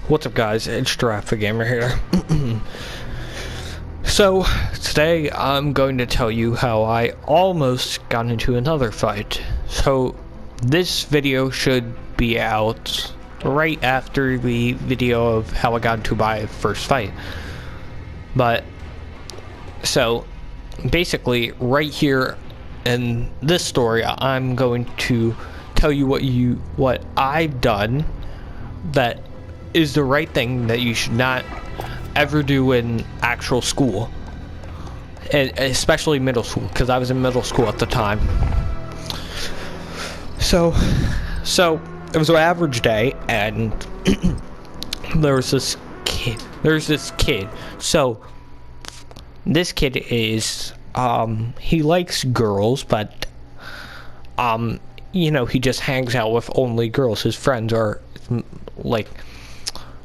What's up, guys? It's Giraffe the Gamer here. So, today I'm going to tell you how I almost got into another fight. So, this video should be out right after the video of how I got into my first fight. But, so, basically, right here in this story, I'm going to tell you what I've done that is the right thing that you should not ever do in actual school, and especially middle school, because I was in middle school at the time. So it was an average day, and there's this kid. So this kid is he likes girls, but you know, he just hangs out with only girls. His friends are like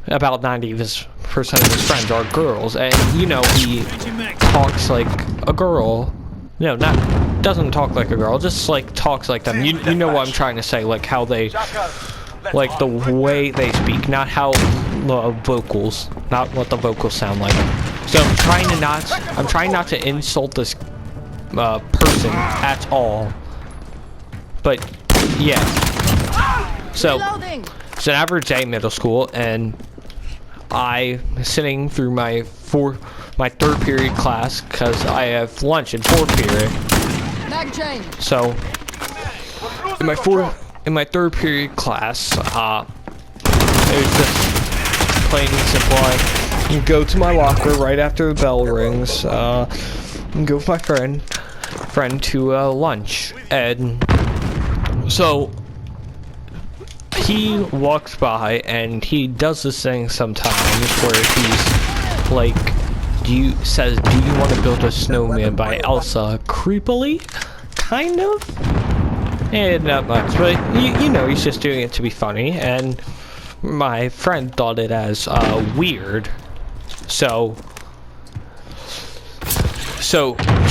about 90% of his friends are girls, and you know, he talks like a girl. No, doesn't talk like a girl, just like talks like them. You know what I'm trying to say, like how they, like the way they speak, not how the vocals, not what the vocals sound like. So I'm trying not to insult this person at all. But yeah, so it's an average day in middle school, and I'm sitting through my third period class because I have lunch in fourth period. So in my third period class, it was just plain and simple. You go to my locker right after the bell rings, and go with my friend to lunch, and so he walks by and he does this thing sometimes where he's like, do you want to build a snowman by Elsa? Creepily, kind of, and not much, but you know, he's just doing it to be funny, and my friend thought it as weird, so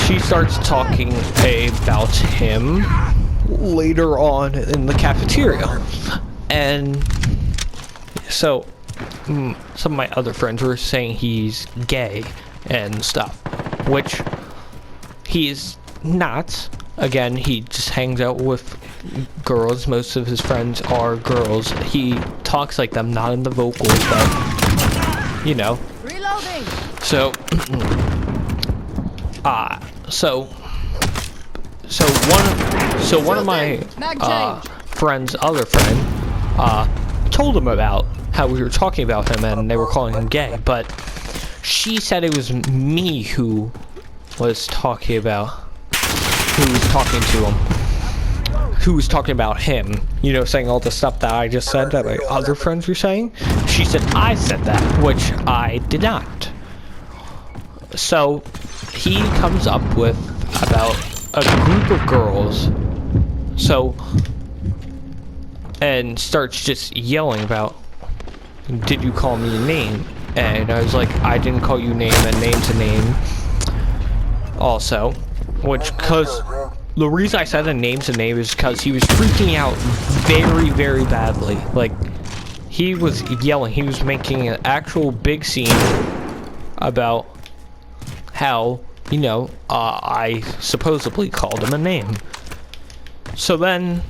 she starts talking about him later on in the cafeteria. And so some of my other friends were saying he's gay and stuff, which he's not. Again, he just hangs out with girls. Most of his friends are girls. He talks like them, not in the vocals, but you know. Reloading. So one of my friend's other friend told him about how we were talking about him and they were calling him gay, but she said it was me who was talking about him, you know, saying all the stuff that I just said that my other friends were saying. She said I said that, which I did not. So he comes up with about a group of girls, and starts just yelling about, did you call me a name? And I was like, I didn't call you name, and name's a name also, because the reason I said a name's a name is because he was freaking out very, very badly. Like, he was yelling, he was making an actual big scene about how, you know, I supposedly called him a name. So then,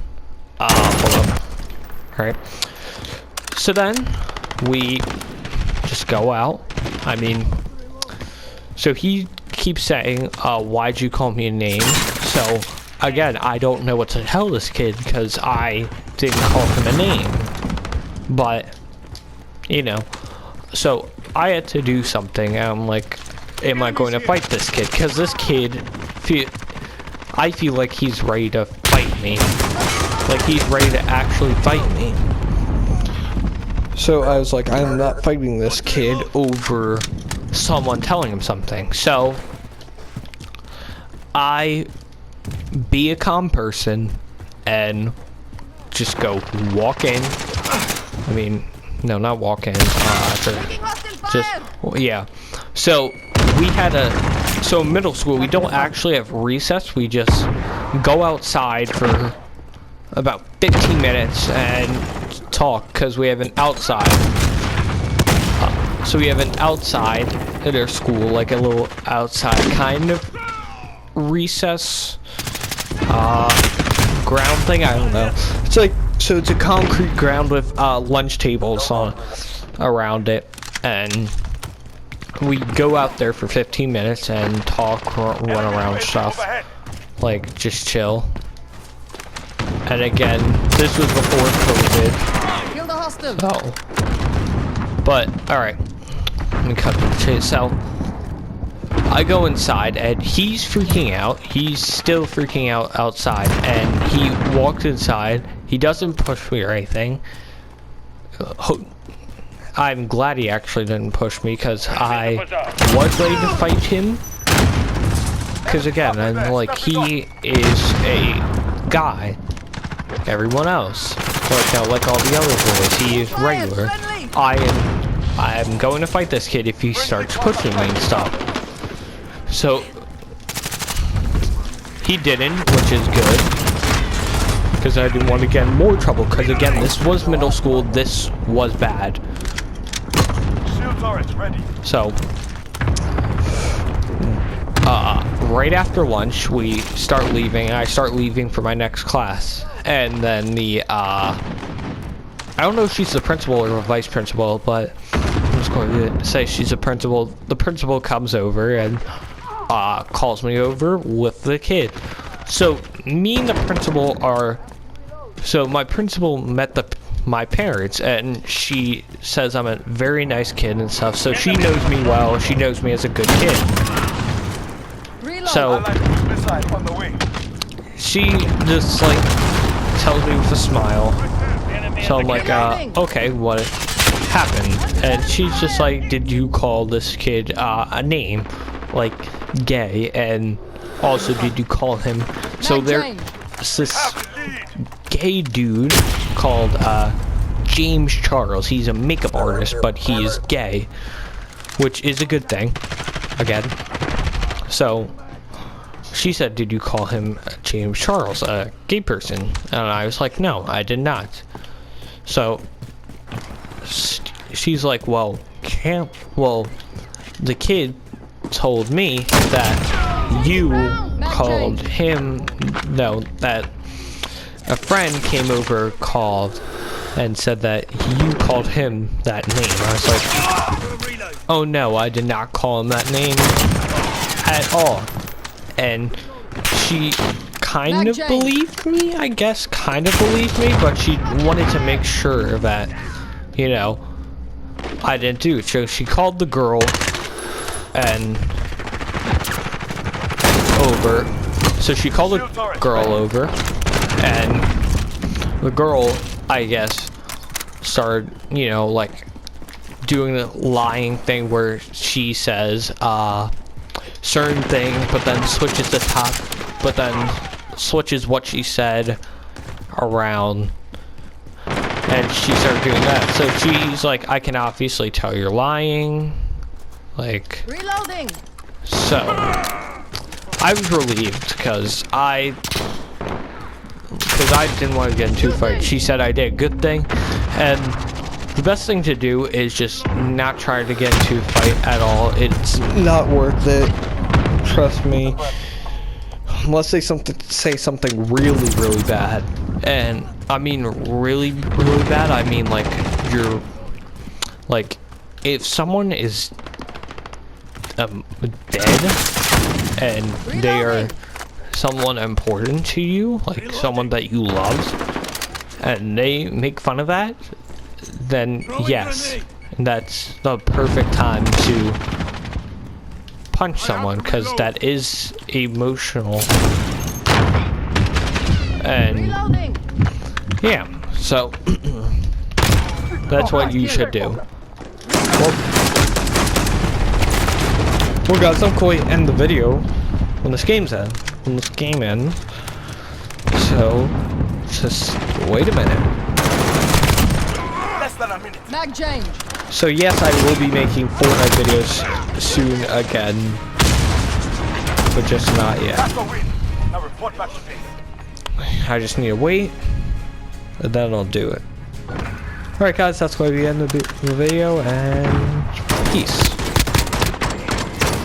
hold up. Alright. So then, we just go out. I mean, so he keeps saying, why'd you call me a name? So, again, I don't know what to tell this kid because I didn't call him a name. But, you know, so I had to do something, and I'm like, am I going to fight this kid? Because this kid, I feel like he's ready to fight me. Like, he's ready to actually fight me. So I was like, I'm not fighting this kid over someone telling him something. So I be a calm person and just go walk in. I mean, no, not walk in. Yeah. So we had so in middle school, we don't actually have recess. We just go outside for about 15 minutes and talk because we have an outside. So we have an outside at our school, like a little outside kind of recess ground thing. I don't know. It's like, so it's a concrete ground with lunch tables on around it, and we go out there for 15 minutes and talk, run around stuff, like just chill. And again, this was before COVID. Oh, but all right, let me cut the chase out. I go inside and he's freaking out. He's still freaking out outside, and he walks inside. He doesn't push me or anything. I'm glad he actually didn't push me, because I was ready to fight him. Because again, I'm like, he is a guy like everyone else. Like all the other boys, he is regular. I am going to fight this kid if he starts pushing me and stuff. So he didn't, which is good, because I didn't want to get in more trouble. Because again, this was middle school. This was bad. So right after lunch, we start leaving. I start leaving for my next class, and then the I don't know if she's the principal or the vice principal, but I'm just going to say she's a principal. The principal comes over and calls me over with the kid. So me and the principal are, so my principal met my parents, and she says I'm a very nice kid and stuff. So she knows me well. She knows me as a good kid. So she just like tells me with a smile. So I'm like, okay, what happened? And she's just like, did you call this kid a name, like gay? And also, did you call him? So there's this gay dude called James Charles. He's a makeup artist, but he is gay, which is a good thing, again. So she said, did you call him James Charles, a gay person? And I was like, no, I did not. So she's like, well, the kid told me that you called him, no, that a friend came over, called, and said that you called him that name. I was like, oh no, I did not call him that name at all. And she kind of believed me, I guess, kind of believed me, but she wanted to make sure that, you know, I didn't do it. So she called the girl and over. So she called the girl over, and the girl, I guess, started, you know, like doing the lying thing where she says certain thing, but then switches the top, but then switches what she said around, and she started doing that. So she's like, I can obviously tell you're lying, like, reloading. So I was relieved, because I didn't want to get into a fight. She said I did a good thing, and the best thing to do is just not try to get into a fight at all. It's not worth it. Trust me. Unless they say something really, really bad. And I mean really, really bad. I mean like you're like, if someone is dead and they are someone important to you, like someone that you love, and they make fun of that, then yes, that's the perfect time to punch someone, because that is emotional. And yeah, so that's what you should do. Well guys, I'm going to end the video when this game ends. So just wait a minute. Mag change. So yes, I will be making Fortnite videos soon again, but just not yet. I just need to wait, and then I'll do it. Alright guys, that's going to be the end of the video, and peace.